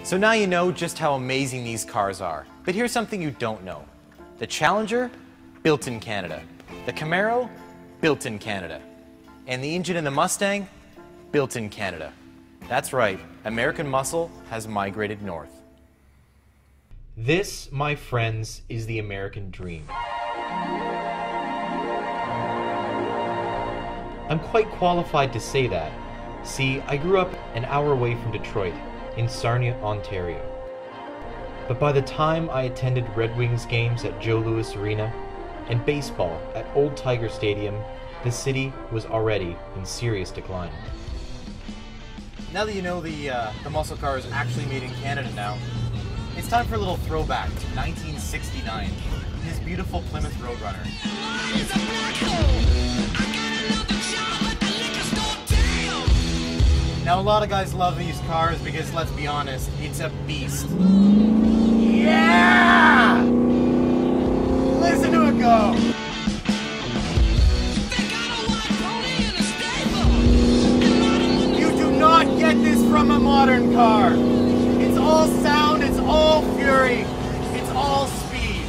So now you know just how amazing these cars are. But here's something you don't know. The Challenger, built in Canada. The Camaro, built in Canada. And the engine in the Mustang, built in Canada. That's right, American muscle has migrated north. This, my friends, is the American dream. I'm quite qualified to say that. See, I grew up an hour away from Detroit, in Sarnia, Ontario. But by the time I attended Red Wings games at Joe Louis Arena and baseball at Old Tiger Stadium, the city was already in serious decline. Now that you know the muscle car is actually made in Canada now, it's time for a little throwback to 1969, this beautiful Plymouth Road Runner. Now a lot of guys love these cars because, let's be honest, it's a beast. Yeah! Listen to it go! You do not get this from a modern car. It's all sound, it's all fury, it's all speed.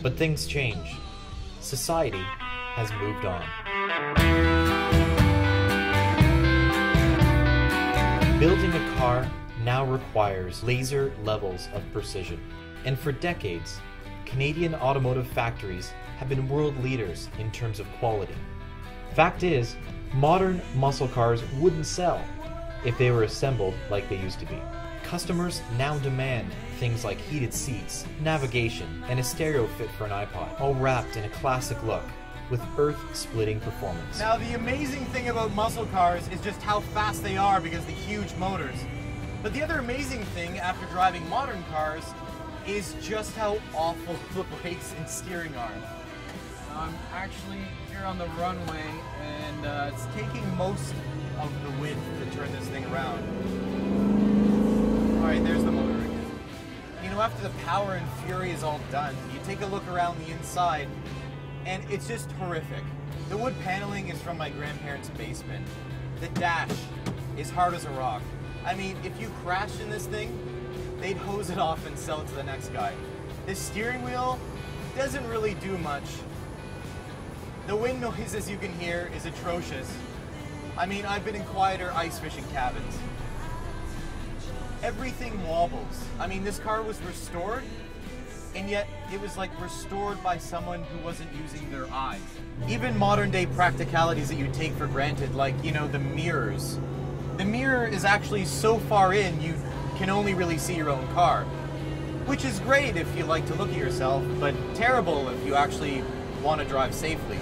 But things change. Society has moved on. Building a car now requires laser levels of precision. And for decades, Canadian automotive factories have been world leaders in terms of quality. Fact is, modern muscle cars wouldn't sell if they were assembled like they used to be. Customers now demand things like heated seats, navigation, and a stereo fit for an iPod, all wrapped in a classic look with earth-splitting performance. Now the amazing thing about muscle cars is just how fast they are because of the huge motors. But the other amazing thing after driving modern cars is just how awful the brakes and steering are. I'm actually here on the runway and It's taking most of the wind to turn this thing around. Alright, there's the motor again. You know, after the power and fury is all done, you take a look around the inside and it's just horrific. The wood paneling is from my grandparents' basement. The dash is hard as a rock. I mean, if you crashed in this thing, they'd hose it off and sell it to the next guy. This steering wheel doesn't really do much. The wind noise, as you can hear, is atrocious. I mean, I've been in quieter ice fishing cabins. Everything wobbles. I mean, this car was restored, and yet it was like restored by someone who wasn't using their eyes. Even modern day practicalities that you take for granted, like, you know, the mirrors. The mirror is actually so far in you can only really see your own car. Which is great if you like to look at yourself, but terrible if you actually want to drive safely.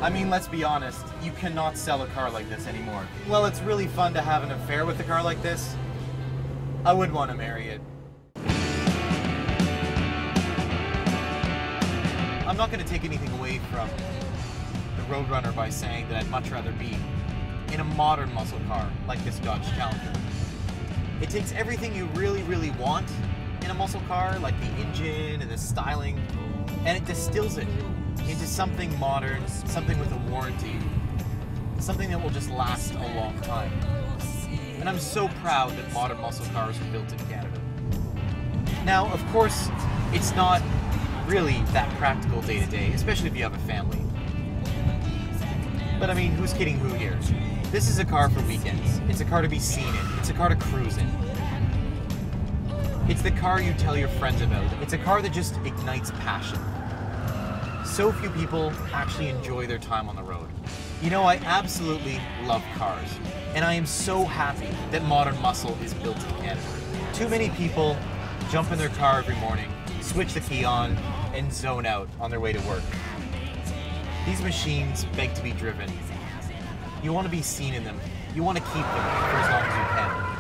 I mean, let's be honest, you cannot sell a car like this anymore. Well, it's really fun to have an affair with a car like this. I would want to marry it. I'm not going to take anything away from the Road Runner by saying that I'd much rather be in a modern muscle car like this Dodge Challenger. It takes everything you really, really want in a muscle car, like the engine and the styling, and it distills it into something modern, something with a warranty, something that will just last a long time. And I'm so proud that modern muscle cars are built in Canada. Now, of course, it's not really that practical day to day, especially if you have a family. But I mean, who's kidding who here? This is a car for weekends. It's a car to be seen in. It's a car to cruise in. It's the car you tell your friends about. It's a car that just ignites passion. So few people actually enjoy their time on the road. You know, I absolutely love cars, and I am so happy that modern muscle is built in Canada. Too many people jump in their car every morning, switch the key on, and zone out on their way to work. These machines beg to be driven. You want to be seen in them. You want to keep them for as long as you can.